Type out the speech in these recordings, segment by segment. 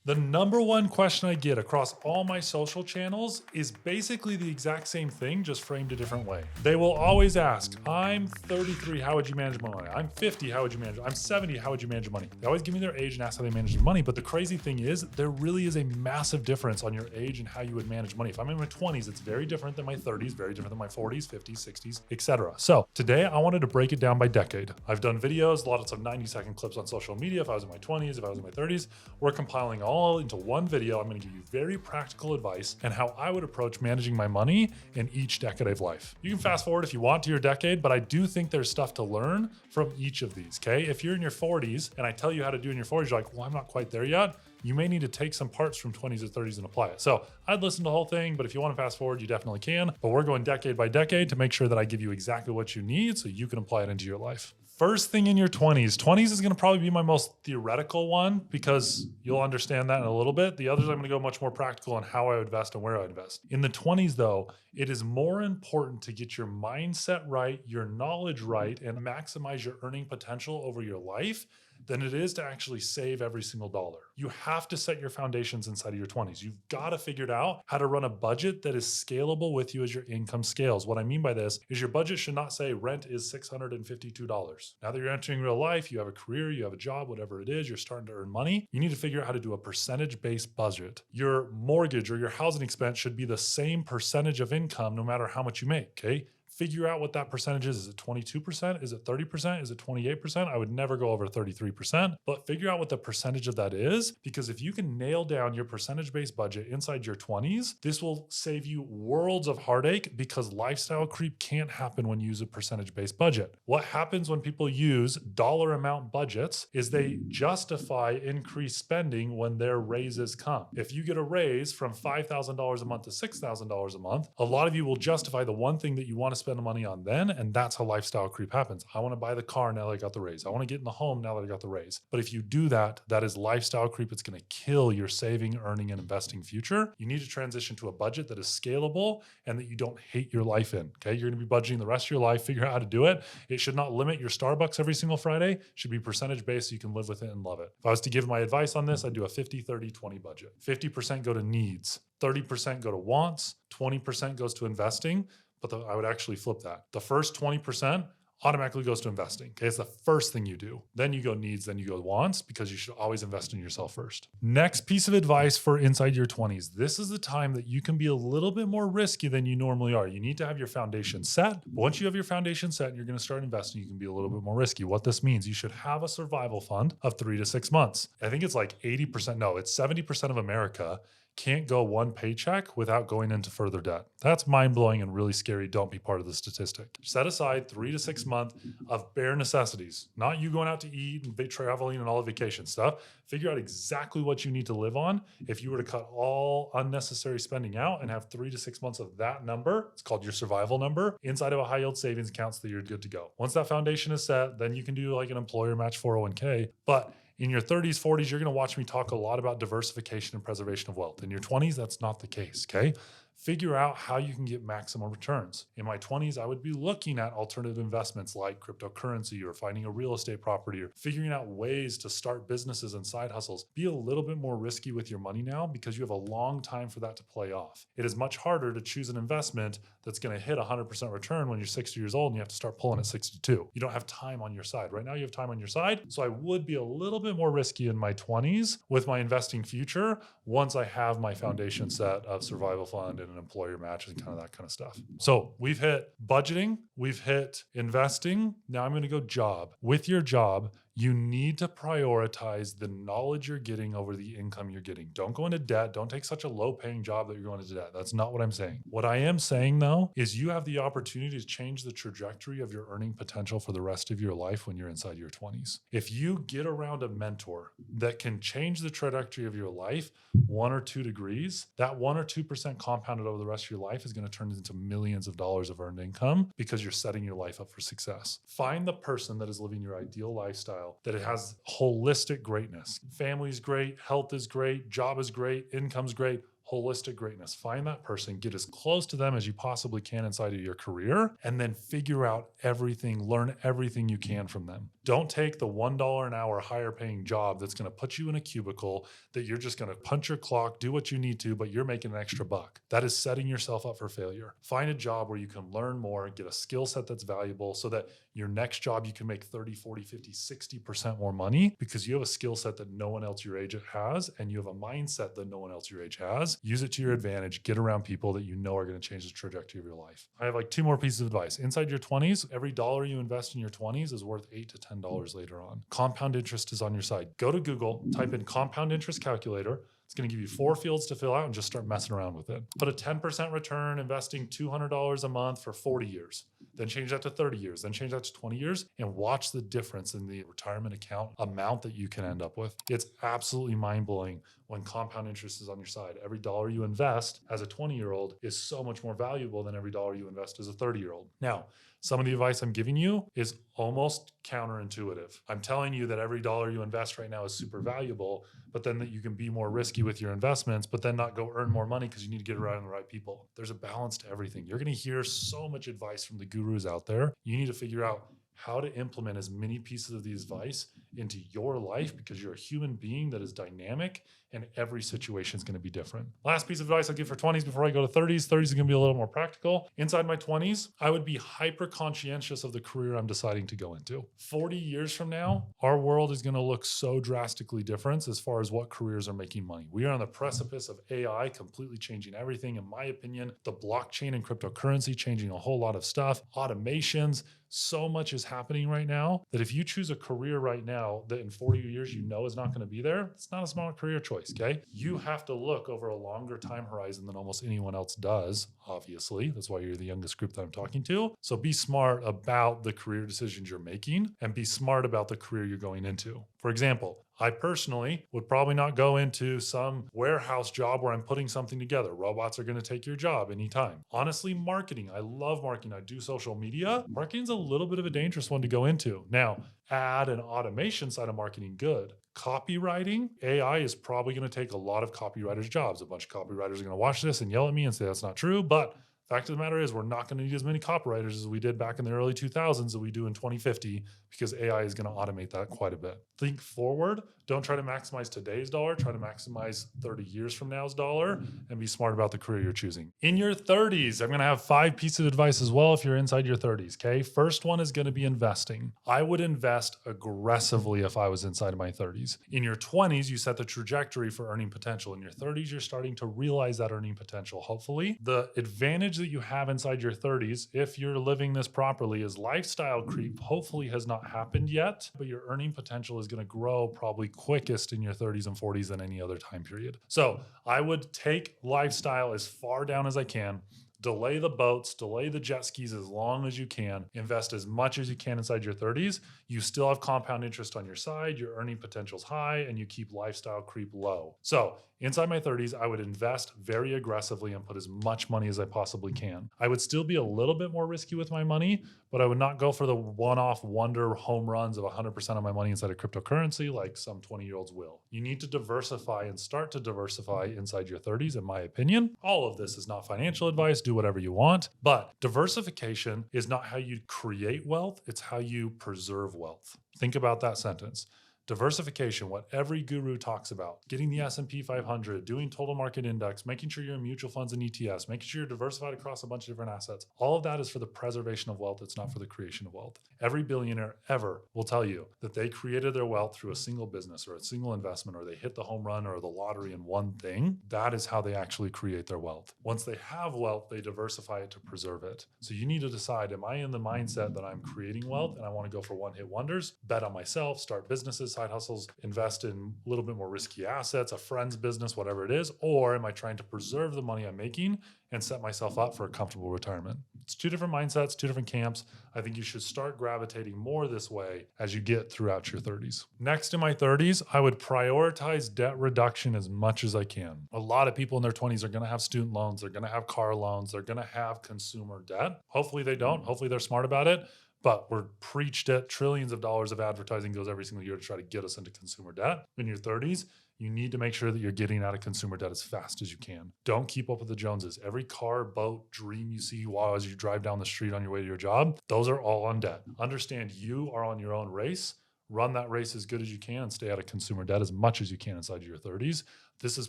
The number one question I get across all my social channels is basically the exact same thing, just framed a different way. They will always ask, I'm 33, how would you manage my money? I'm 50, how would you manage? I'm 70, how would you manage your money? They always give me their age and ask how they manage their money. But the crazy thing is, there really is a massive difference on your age and how you would manage money. If I'm in my 20s, it's very different than my 30s, very different than my 40s, 50s, 60s, etc. So today I wanted to break it down by decade. I've done videos, lots of 90-second clips on social media. If I was in my 20s, if I was in my 30s, we're compiling all into one video. I'm going to give you very practical advice and how I would approach managing my money in each decade of life. You can fast forward if you want to your decade, but I do think there's stuff to learn from each of these, okay? If you're in your 40s and I tell you how to do in your 40s, you're like, well, I'm not quite there yet. You may need to take some parts from 20s or 30s and apply it. So I'd listen to the whole thing, but if you want to fast forward, you definitely can. But we're going decade by decade to make sure that I give you exactly what you need so you can apply it into your life. First thing in your 20s. 20s is going to probably be my most theoretical one because you'll understand that in a little bit. The others, I'm going to go much more practical on how I would invest and where I would invest. In the 20s, though, it is more important to get your mindset right, your knowledge right, and maximize your earning potential over your life than it is to actually save every single dollar. You have to set your foundations inside of your 20s. You've got to figure out how to run a budget that is scalable with you as your income scales. What I mean by this is your budget should not say rent is $652. Now that you're entering real life, you have a career, you have a job, whatever it is, you're starting to earn money, you need to figure out how to do a percentage-based budget. Your mortgage or your housing expense should be the same percentage of income no matter how much you make, okay? Figure out what that percentage is. Is it 22%? Is it 30%? Is it 28%? I would never go over 33%, but figure out what the percentage of that is, because if you can nail down your percentage-based budget inside your 20s, this will save you worlds of heartache because lifestyle creep can't happen when you use a percentage-based budget. What happens when people use dollar amount budgets is they justify increased spending when their raises come. If you get a raise from $5,000 a month to $6,000 a month, a lot of you will justify the one thing that you want to spend the money on then, and that's how lifestyle creep happens. I want to buy the car now that I got the raise. I want to get in the home now that I got the raise. But if you do that, that is lifestyle creep. It's going to kill your saving, earning, and investing future. You need to transition to a budget that is scalable and that you don't hate your life in, okay? You're going to be budgeting the rest of your life. Figure out how to do it. It should not limit your Starbucks every single Friday. It should be percentage-based so you can live with it and love it. If I was to give my advice on this, I'd do a 50-30-20 budget. 50% go to needs, 30% go to wants, 20% goes to investing. But I would actually flip that. The first 20% automatically goes to investing. Okay, it's the first thing you do. Then you go needs, then you go wants, because you should always invest in yourself first. Next piece of advice for inside your 20s. This is the time that you can be a little bit more risky than you normally are. You need to have your foundation set. But once you have your foundation set and you're going to start investing, you can be a little bit more risky. What this means, you should have a survival fund of 3 to 6 months. I think it's like 80%, no, it's 70% of America can't go one paycheck without going into further debt. That's mind-blowing and really scary. Don't be part of the statistic. Set aside 3 to 6 months of bare necessities, not you going out to eat and traveling and all the vacation stuff. Figure out exactly what you need to live on. If you were to cut all unnecessary spending out and have 3 to 6 months of that number, it's called your survival number, inside of a high yield savings account so that you're good to go. Once that foundation is set, then you can do like an employer match 401k. But in your 30s, 40s, you're going to watch me talk a lot about diversification and preservation of wealth. In your 20s, that's not the case, okay? Figure out how you can get maximum returns. In my 20s, I would be looking at alternative investments like cryptocurrency or finding a real estate property or figuring out ways to start businesses and side hustles. Be a little bit more risky with your money now because you have a long time for that to play off. It is much harder to choose an investment that's going to hit 100% return when you're 60 years old and you have to start pulling at 62. You don't have time on your side. Right now you have time on your side. So I would be a little bit more risky in my 20s with my investing future once I have my foundation set of survival fund and an employer match and kind of that kind of stuff. So we've hit budgeting, we've hit investing. Now I'm going to go job. With your job, you need to prioritize the knowledge you're getting over the income you're getting. Don't go into debt. Don't take such a low-paying job that you're going into debt. That's not what I'm saying. What I am saying, though, is you have the opportunity to change the trajectory of your earning potential for the rest of your life when you're inside your 20s. If you get around a mentor that can change the trajectory of your life 1 or 2 degrees, that 1 or 2% compounded over the rest of your life is going to turn into millions of dollars of earned income because you're setting your life up for success. Find the person that is living your ideal lifestyle, that it has holistic greatness. Family's great, health is great, job is great, income's great. holistic greatness. Find that person, get as close to them as you possibly can inside of your career, and then figure out everything, learn everything you can from them. Don't take the $1 an hour higher paying job that's going to put you in a cubicle that you're just going to punch your clock, do what you need to, but you're making an extra buck. That is setting yourself up for failure. Find a job where you can learn more, get a skill set that's valuable so that your next job you can make 30, 40, 50, 60% more money because you have a skill set that no one else your age has and you have a mindset that no one else your age has. Use it to your advantage. Get around people that you know are going to change the trajectory of your life. I have like 2 more pieces of advice. Inside your 20s, every dollar you invest in your 20s is worth $8 to $10 later on. Compound interest is on your side. Go to Google, type in compound interest calculator. It's going to give you 4 fields to fill out and just start messing around with it. Put a 10% return investing $200 a month for 40 years. Then change that to 30 years, then change that to 20 years, and watch the difference in the retirement account amount that you can end up with. It's absolutely mind-blowing when compound interest is on your side. Every dollar you invest as a 20-year-old is so much more valuable than every dollar you invest as a 30-year-old. Now, some of the advice I'm giving you is almost counterintuitive. I'm telling you that every dollar you invest right now is super valuable, but then that you can be more risky with your investments, but then not go earn more money because you need to get around the right people. There's a balance to everything. You're going to hear so much advice from the gurus out there. You need to figure out how to implement as many pieces of the advice into your life because you're a human being that is dynamic and every situation is going to be different. Last piece of advice I'll give for 20s before I go to 30s. 30s is going to be a little more practical. Inside my 20s, I would be hyper conscientious of the career I'm deciding to go into. 40 years from now, our world is going to look so drastically different as far as what careers are making money. We are on the precipice of AI completely changing everything. In my opinion, the blockchain and cryptocurrency changing a whole lot of stuff, automations. So much is happening right now that if you choose a career right now that in 40 years you know is not going to be there, it's not a smart career choice, okay? You have to look over a longer time horizon than almost anyone else does, obviously. That's why you're the youngest group that I'm talking to. So be smart about the career decisions you're making and be smart about the career you're going into. For example, I personally would probably not go into some warehouse job where I'm putting something together. Robots are going to take your job anytime. Honestly, marketing. I love marketing. I do social media. Marketing's a little bit of a dangerous one to go into. Now, ad and automation side of marketing, good. Copywriting, AI is probably going to take a lot of copywriters' jobs. A bunch of copywriters are going to watch this and yell at me and say that's not true, but fact of the matter is we're not going to need as many copywriters as we did back in the early 2000s that we do in 2050 because AI is going to automate that quite a bit. Think forward. Don't try to maximize today's dollar. Try to maximize 30 years from now's dollar and be smart about the career you're choosing. In your 30s, I'm going to have 5 pieces of advice as well if you're inside your 30s, okay? First one is going to be investing. I would invest aggressively if I was inside of my 30s. In your 20s, you set the trajectory for earning potential. In your 30s, you're starting to realize that earning potential, hopefully. The advantage that you have inside your 30s, if you're living this properly, is lifestyle creep hopefully has not happened yet, but your earning potential is going to grow probably quickest in your 30s and 40s than any other time period. So I would take lifestyle as far down as I can. Delay the boats, delay the jet skis as long as you can. Invest as much as you can inside your 30s. You still have compound interest on your side, your earning potential's high, and you keep lifestyle creep low. So inside my 30s, I would invest very aggressively and put as much money as I possibly can. I would still be a little bit more risky with my money, but I would not go for the one-off wonder home runs of 100% of my money inside of cryptocurrency like some 20-year-olds will. You need to diversify and start to diversify inside your 30s, in my opinion. All of this is not financial advice. Do whatever you want, but diversification is not how you create wealth. It's how you preserve wealth. Think about that sentence. Diversification, what every guru talks about, getting the S&P 500, doing total market index, making sure you're in mutual funds and ETFs, making sure you're diversified across a bunch of different assets. All of that is for the preservation of wealth. It's not for the creation of wealth. Every billionaire ever will tell you that they created their wealth through a single business or a single investment, or they hit the home run or the lottery in one thing. That is how they actually create their wealth. Once they have wealth, they diversify it to preserve it. So you need to decide, am I in the mindset that I'm creating wealth and I want to go for one-hit wonders, bet on myself, start businesses, side hustles, invest in a little bit more risky assets, a friend's business, whatever it is? Or am I trying to preserve the money I'm making and set myself up for a comfortable retirement? It's 2 different mindsets, 2 different camps. I think you should start gravitating more this way as you get throughout your 30s. Next, in my 30s, I would prioritize debt reduction as much as I can. A lot of people in their 20s are going to have student loans. They're going to have car loans. They're going to have consumer debt. Hopefully they don't. Hopefully they're smart about it. But we're preached at trillions of dollars of advertising goes every single year to try to get us into consumer debt. In your 30s, You need to make sure that you're getting out of consumer debt as fast as you can. Don't keep up with the Joneses. Every car, boat, dream you see while as you drive down the street on your way to your job, those are all on debt. Understand you are on your own race. Run that race as good as you can and stay out of consumer debt as much as you can inside your 30s. This is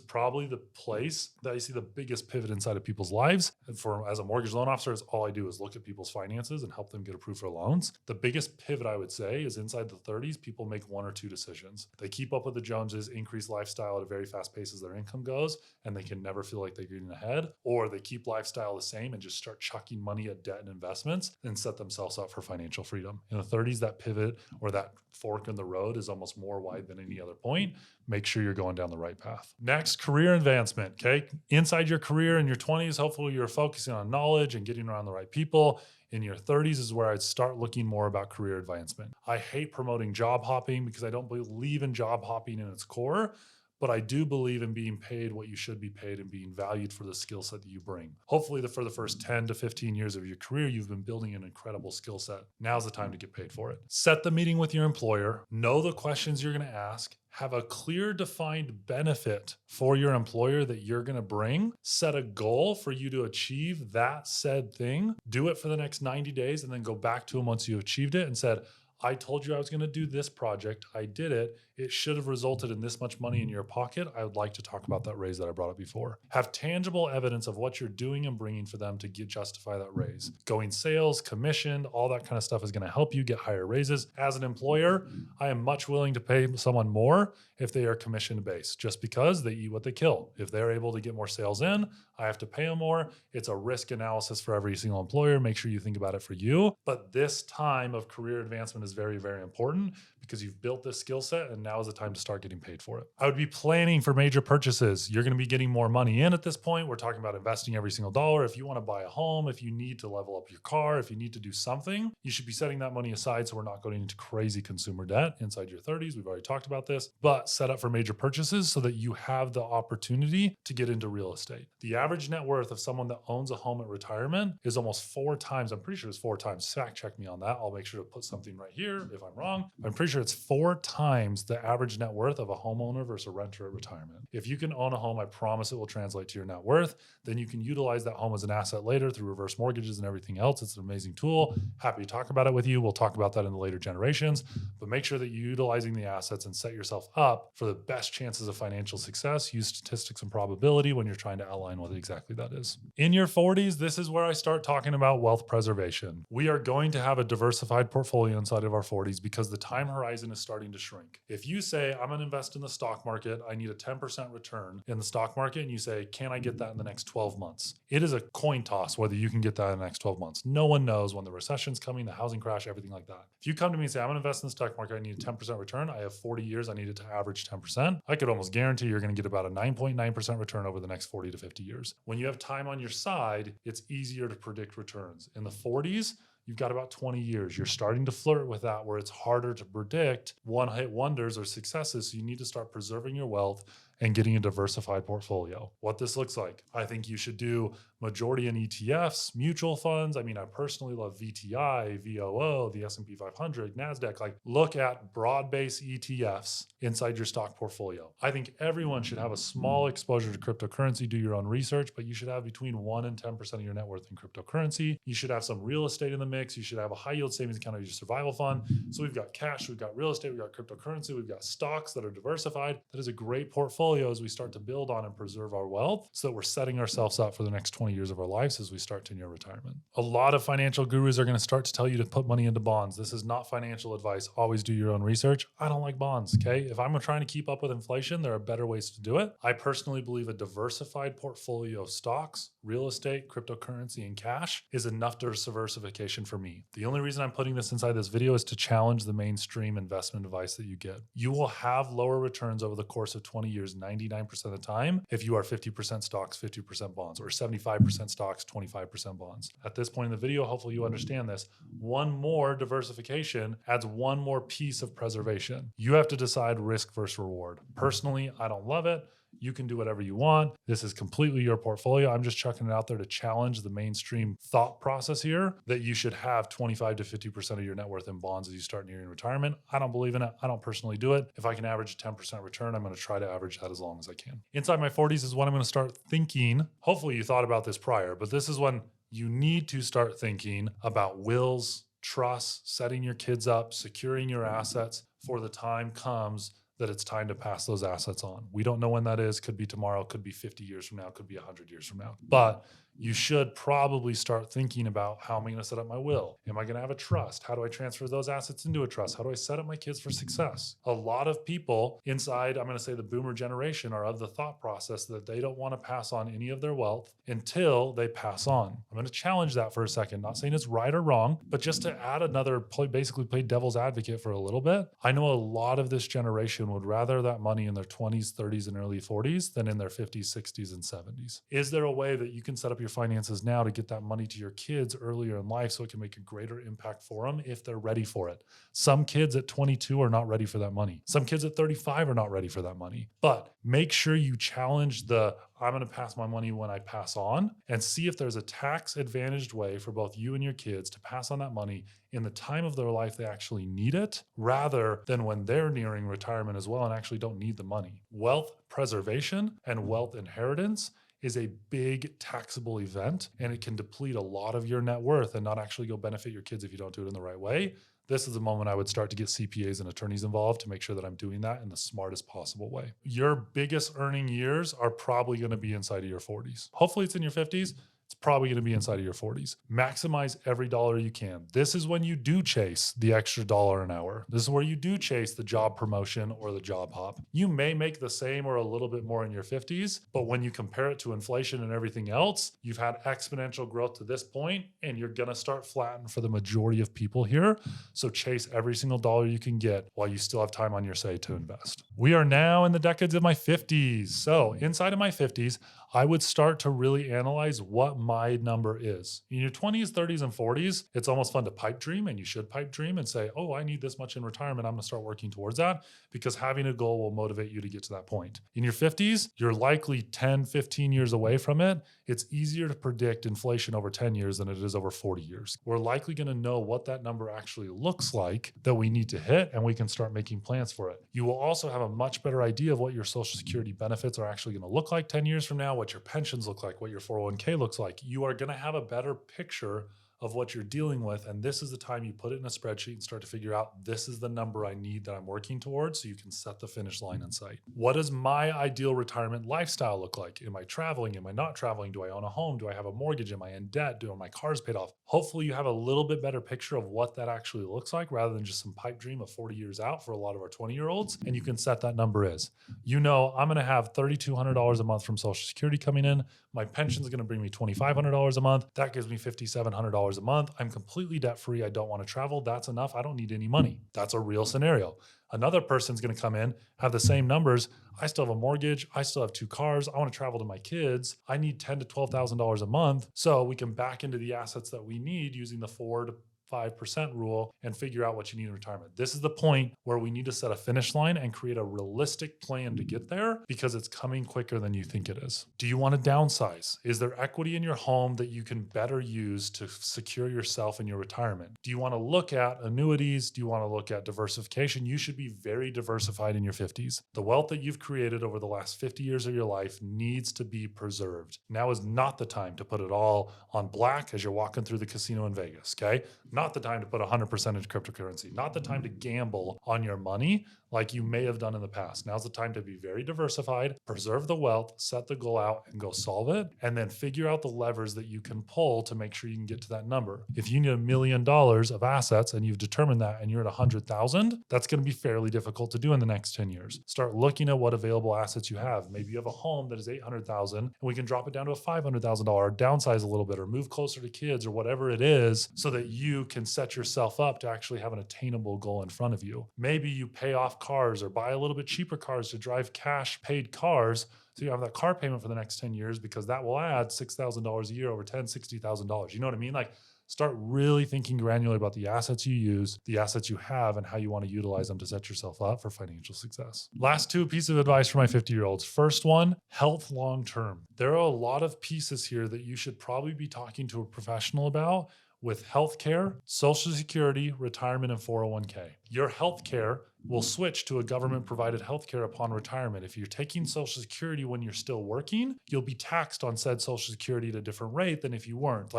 probably the place that I see the biggest pivot inside of people's lives. And as a mortgage loan officer, all I do is look at people's finances and help them get approved for loans. The biggest pivot I would say is inside the 30s, people make one or two decisions. They keep up with the Joneses, increase lifestyle at a very fast pace as their income goes, and they can never feel like they're getting ahead. Or they keep lifestyle the same and just start chucking money at debt and investments and set themselves up for financial freedom. In the 30s, that pivot or that fork in the road is almost more wide than any other point. Make sure you're going down the right path. Next, career advancement, okay? Inside your career in your 20s, hopefully you're focusing on knowledge and getting around the right people. In your 30s is where I'd start looking more about career advancement. I hate promoting job hopping because I don't believe in job hopping in its core, but I do believe in being paid what you should be paid and being valued for the skill set that you bring. Hopefully for the first 10 to 15 years of your career, you've been building an incredible skill set. Now's the time to get paid for it. Set the meeting with your employer, know the questions you're gonna ask, have a clear defined benefit for your employer that you're gonna bring, set a goal for you to achieve that said thing, do it for the next 90 days, and then go back to them once you've achieved it and said, I told you I was going to do this project. I did it. It should have resulted in this much money in your pocket. I would like to talk about that raise that I brought up before. Have tangible evidence of what you're doing and bringing for them to justify that raise. Going sales, commissioned, all that kind of stuff is going to help you get higher raises. As an employer, I am much willing to pay someone more if they are commission based, just because they eat what they kill. If they're able to get more sales in, I have to pay them more. It's a risk analysis for every single employer. Make sure you think about it for you. But this time of career advancement is very, very important because you've built this skill set and now is the time to start getting paid for it. I would be planning for major purchases. You're going to be getting more money in at this point. We're talking about investing every single dollar. If you want to buy a home, if you need to level up your car, if you need to do something, you should be setting that money aside so we're not going into crazy consumer debt inside your 30s. We've already talked about this, but set up for major purchases so that you have the opportunity to get into real estate. The average net worth of someone that owns a home at retirement is almost 4 times. I'm pretty sure it's 4 times. Fact check me on that. I'll make sure to put something right here if I'm wrong. I'm pretty sure it's 4 times the average net worth of a homeowner versus a renter at retirement. If you can own a home, I promise it will translate to your net worth. Then you can utilize that home as an asset later through reverse mortgages and everything else. It's an amazing tool. Happy to talk about it with you. We'll talk about that in the later generations, but make sure that you're utilizing the assets and set yourself up for the best chances of financial success. Use statistics and probability when you're trying to outline what exactly that is. In your 40s, this is where I start talking about wealth preservation. We are going to have a diversified portfolio inside of our 40s because the time horizon is starting to shrink. If you say, I'm going to invest in the stock market, I need a 10% return in the stock market, and you say, can I get that in the next 12 months? It is a coin toss whether you can get that in the next 12 months. No one knows when the recession's coming, the housing crash, everything like that. If you come to me and say, I'm going to invest in the stock market, I need a 10% return, I have 40 years, I need it to average 10%, I could almost guarantee you're going to get about a 9.9% return over the next 40 to 50 years. When you have time on your side, it's easier to predict returns. In the 40s, you've got about 20 years. You're starting to flirt with that where it's harder to predict one-hit wonders or successes. So you need to start preserving your wealth and getting a diversified portfolio. What this looks like, I think you should do majority in ETFs, mutual funds. I mean, I personally love VTI, VOO, the S&P 500, NASDAQ. Like, look at broad-based ETFs inside your stock portfolio. I think everyone should have a small exposure to cryptocurrency. Do your own research, but you should have between 1 and 10% of your net worth in cryptocurrency. You should have some real estate in the mix. You should have a high yield savings account or your survival fund. So we've got cash, we've got real estate, we've got cryptocurrency, we've got stocks that are diversified. That is a great portfolio as we start to build on and preserve our wealth so that we're setting ourselves up for the next 20 years of our lives as we start to near retirement. A lot of financial gurus are going to start to tell you to put money into bonds. This is not financial advice. Always do your own research. I don't like bonds, okay? If I'm trying to keep up with inflation, there are better ways to do it. I personally believe a diversified portfolio of stocks, real estate, cryptocurrency, and cash is enough diversification for me. The only reason I'm putting this inside this video is to challenge the mainstream investment advice that you get. You will have lower returns over the course of 20 years, 99% of the time, if you are 50% stocks, 50% bonds, or 75% stocks, 25% bonds. At this point in the video, hopefully you understand this. One more diversification adds one more piece of preservation. You have to decide risk versus reward. Personally, I don't love it. You can do whatever you want. This is completely your portfolio. I'm just chucking it out there to challenge the mainstream thought process here that you should have 25 to 50% of your net worth in bonds as you start nearing retirement. I don't believe in it. I don't personally do it. If I can average a 10% return, I'm going to try to average that as long as I can. Inside my 40s is when I'm going to start thinking. Hopefully you thought about this prior, but this is when you need to start thinking about wills, trusts, setting your kids up, securing your assets for the time comes that it's time to pass those assets on. We don't know when that is. Could be tomorrow, could be 50 years from now, could be 100 years from now. But you should probably start thinking about, how am I going to set up my will? Am I going to have a trust? How do I transfer those assets into a trust? How do I set up my kids for success? A lot of people inside, I'm going to say the boomer generation, are of the thought process that they don't want to pass on any of their wealth until they pass on. I'm going to challenge that for a second, not saying it's right or wrong, but just to add another, basically play devil's advocate for a little bit. I know a lot of this generation would rather that money in their 20s, 30s, and early 40s than in their 50s, 60s, and 70s. Is there a way that you can set up your finances now to get that money to your kids earlier in life so it can make a greater impact for them if they're ready for it? Some kids at 22 are not ready for that money. Some kids at 35 are not ready for that money. But make sure you challenge the, I'm going to pass my money when I pass on, and see if there's a tax advantaged way for both you and your kids to pass on that money in the time of their life they actually need it, rather than when they're nearing retirement as well and actually don't need the money. Wealth preservation and wealth inheritance is a big taxable event, and it can deplete a lot of your net worth and not actually go benefit your kids if you don't do it in the right way. This is the moment I would start to get CPAs and attorneys involved to make sure that I'm doing that in the smartest possible way. Your biggest earning years are probably going to be inside of your 40s. Hopefully it's in your 50s. It's probably going to be inside of your 40s. Maximize every dollar you can. This is when you do chase the extra dollar an hour. This is where you do chase the job promotion or the job hop. You may make the same or a little bit more in your 50s, but when you compare it to inflation and everything else, you've had exponential growth to this point, and you're going to start flattening for the majority of people here. So chase every single dollar you can get while you still have time on your say to invest. We are now in the decades of my 50s. So inside of my 50s, I would start to really analyze what my number is. In your 20s, 30s, and 40s, it's almost fun to pipe dream, and you should pipe dream and say, oh, I need this much in retirement. I'm going to start working towards that, because having a goal will motivate you to get to that point. In your 50s, you're likely 10, 15 years away from it. It's easier to predict inflation over 10 years than it is over 40 years. We're likely going to know what that number actually looks like that we need to hit, and we can start making plans for it. You will also have a much better idea of what your Social Security benefits are actually going to look like 10 years from now, what your pensions look like, what your 401k looks like. You are going to have a better picture of what you're dealing with. And this is the time you put it in a spreadsheet and start to figure out, this is the number I need that I'm working towards, so you can set the finish line in sight. What does my ideal retirement lifestyle look like? Am I traveling? Am I not traveling? Do I own a home? Do I have a mortgage? Am I in debt? Do my cars paid off? Hopefully you have a little bit better picture of what that actually looks like, rather than just some pipe dream of 40 years out for a lot of our 20-year-olds. And you can set that number is, I'm going to have $3,200 a month from Social Security coming in. My pension is going to bring me $2,500 a month. That gives me $5,700 a month. I'm completely debt free. I don't want to travel. That's enough. I don't need any money. That's a real scenario. Another person's going to come in, have the same numbers. I still have a mortgage. I still have 2 cars. I want to travel to my kids. I need $10,000 to $12,000 a month. So we can back into the assets that we need using the 4 to 5% rule and figure out what you need in retirement. This is the point where we need to set a finish line and create a realistic plan to get there, because it's coming quicker than you think it is. Do you want to downsize? Is there equity in your home that you can better use to secure yourself in your retirement? Do you want to look at annuities? Do you want to look at diversification? You should be very diversified in your 50s. The wealth that you've created over the last 50 years of your life needs to be preserved. Now is not the time to put it all on black as you're walking through the casino in Vegas, okay? Not the time to put 100% into cryptocurrency. Not the time to gamble on your money like you may have done in the past. Now's the time to be very diversified, preserve the wealth, set the goal out and go solve it, and then figure out the levers that you can pull to make sure you can get to that number. If you need $1 million of assets and you've determined that and you're at 100,000, that's going to be fairly difficult to do in the next 10 years. Start looking at what available assets you have. Maybe you have a home that is 800,000 and we can drop it down to a $500,000, or downsize a little bit, or move closer to kids, or whatever it is, so that you can set yourself up to actually have an attainable goal in front of you. Maybe you pay off cars or buy a little bit cheaper cars to drive cash paid cars, so you have that car payment for the next 10 years, because that will add $6,000 a year over $60,000. You know what I mean? Like, Start really thinking granular about the assets you use, the assets you have, and how you want to utilize them to set yourself up for financial success. Last two pieces of advice for my 50-year-olds. First one, health long-term. There are a lot of pieces here that you should probably be talking to a professional about with healthcare, Social Security, retirement, and 401k. Your healthcare will switch to a government-provided healthcare upon retirement. If you're taking Social Security when you're still working, you'll be taxed on said Social Security at a different rate than if you weren't.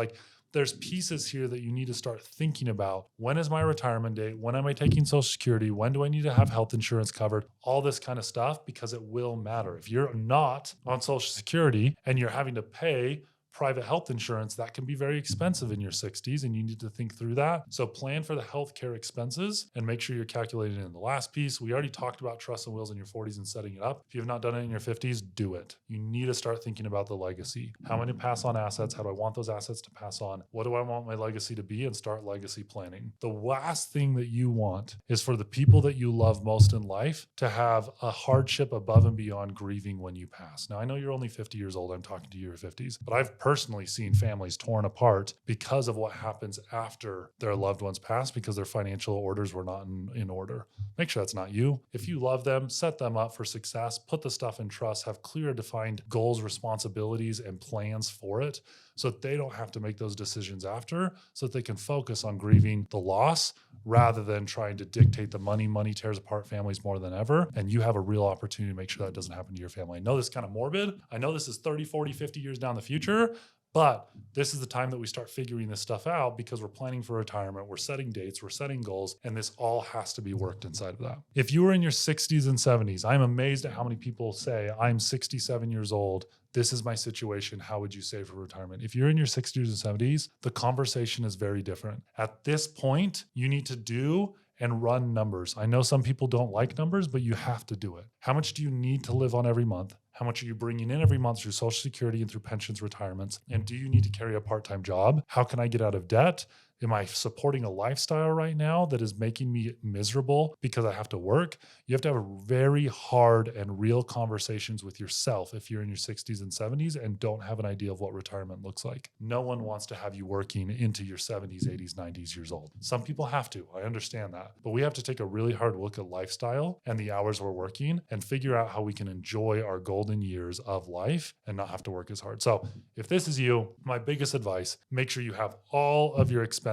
There's pieces here that you need to start thinking about. When is my retirement date? When am I taking Social Security? When do I need to have health insurance covered? All this kind of stuff, because it will matter. If you're not on Social Security and you're having to pay private health insurance, that can be very expensive in your 60s, and you need to think through that. So plan for the healthcare expenses and make sure you're calculating it in the last piece. We already talked about trust and wills in your 40s and setting it up. If you have not done it in your 50s, do it. You need to start thinking about the legacy. How am I going to pass on assets? How do I want those assets to pass on? What do I want my legacy to be? And start legacy planning. The last thing that you want is for the people that you love most in life to have a hardship above and beyond grieving when you pass. Now, I know you're only 50 years old. I'm talking to your 50s, but I've personally seen families torn apart because of what happens after their loved ones pass because their financial orders were not in order. Make sure that's not you. If you love them, set them up for success, put the stuff in trust, have clear defined goals, responsibilities, and plans for it so that they don't have to make those decisions after, so that they can focus on grieving the loss rather than trying to dictate the money. Money tears apart families more than ever. And you have a real opportunity to make sure that doesn't happen to your family. I know this is kind of morbid. I know this is 30, 40, 50 years down the future, but this is the time that we start figuring this stuff out because we're planning for retirement, we're setting dates, we're setting goals, and this all has to be worked inside of that. If you were in your 60s and 70s, I'm amazed at how many people say, I'm 67 years old, this is my situation, how would you save for retirement? If you're in your 60s and 70s, the conversation is very different. At this point, you need to do and run numbers. I know some people don't like numbers, but you have to do it. How much do you need to live on every month? How much are you bringing in every month through Social Security and through pensions, retirements? And do you need to carry a part-time job? How can I get out of debt? Am I supporting a lifestyle right now that is making me miserable because I have to work? You have to have very hard and real conversations with yourself if you're in your 60s and 70s and don't have an idea of what retirement looks like. No one wants to have you working into your 70s, 80s, 90s years old. Some people have to. I understand that. But we have to take a really hard look at lifestyle and the hours we're working and figure out how we can enjoy our golden years of life and not have to work as hard. So if this is you, my biggest advice, make sure you have all of your expenses.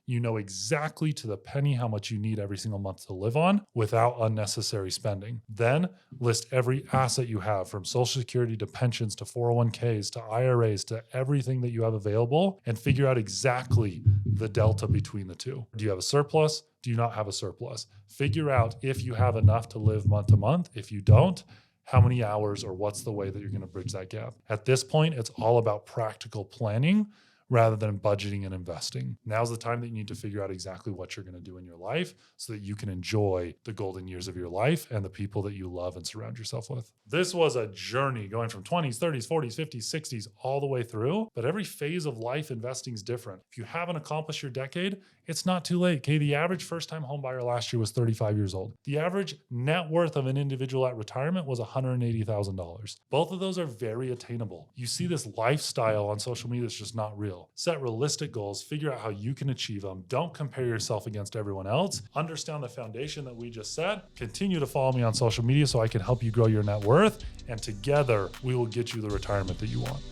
You know exactly to the penny how much you need every single month to live on without unnecessary spending. Then list every asset you have, from Social Security to pensions to 401ks to IRAs to everything that you have available, and figure out exactly the delta between the two. Do you have a surplus? Do you not have a surplus? Figure out if you have enough to live month to month. If you don't, how many hours or what's the way that you're going to bridge that gap? At this point, it's all about practical planning rather than budgeting and investing. Now's the time that you need to figure out exactly what you're going to do in your life so that you can enjoy the golden years of your life and the people that you love and surround yourself with. This was a journey going from 20s, 30s, 40s, 50s, 60s, all the way through. But every phase of life investing is different. If you haven't accomplished your decade, it's not too late. Okay, the average first-time home buyer last year was 35 years old. The average net worth of an individual at retirement was $180,000. Both of those are very attainable. You see this lifestyle on social media that's just not real. Set realistic goals, figure out how you can achieve them. Don't compare yourself against everyone else. Understand the foundation that we just set. Continue to follow me on social media so I can help you grow your net worth. And together, we will get you the retirement that you want.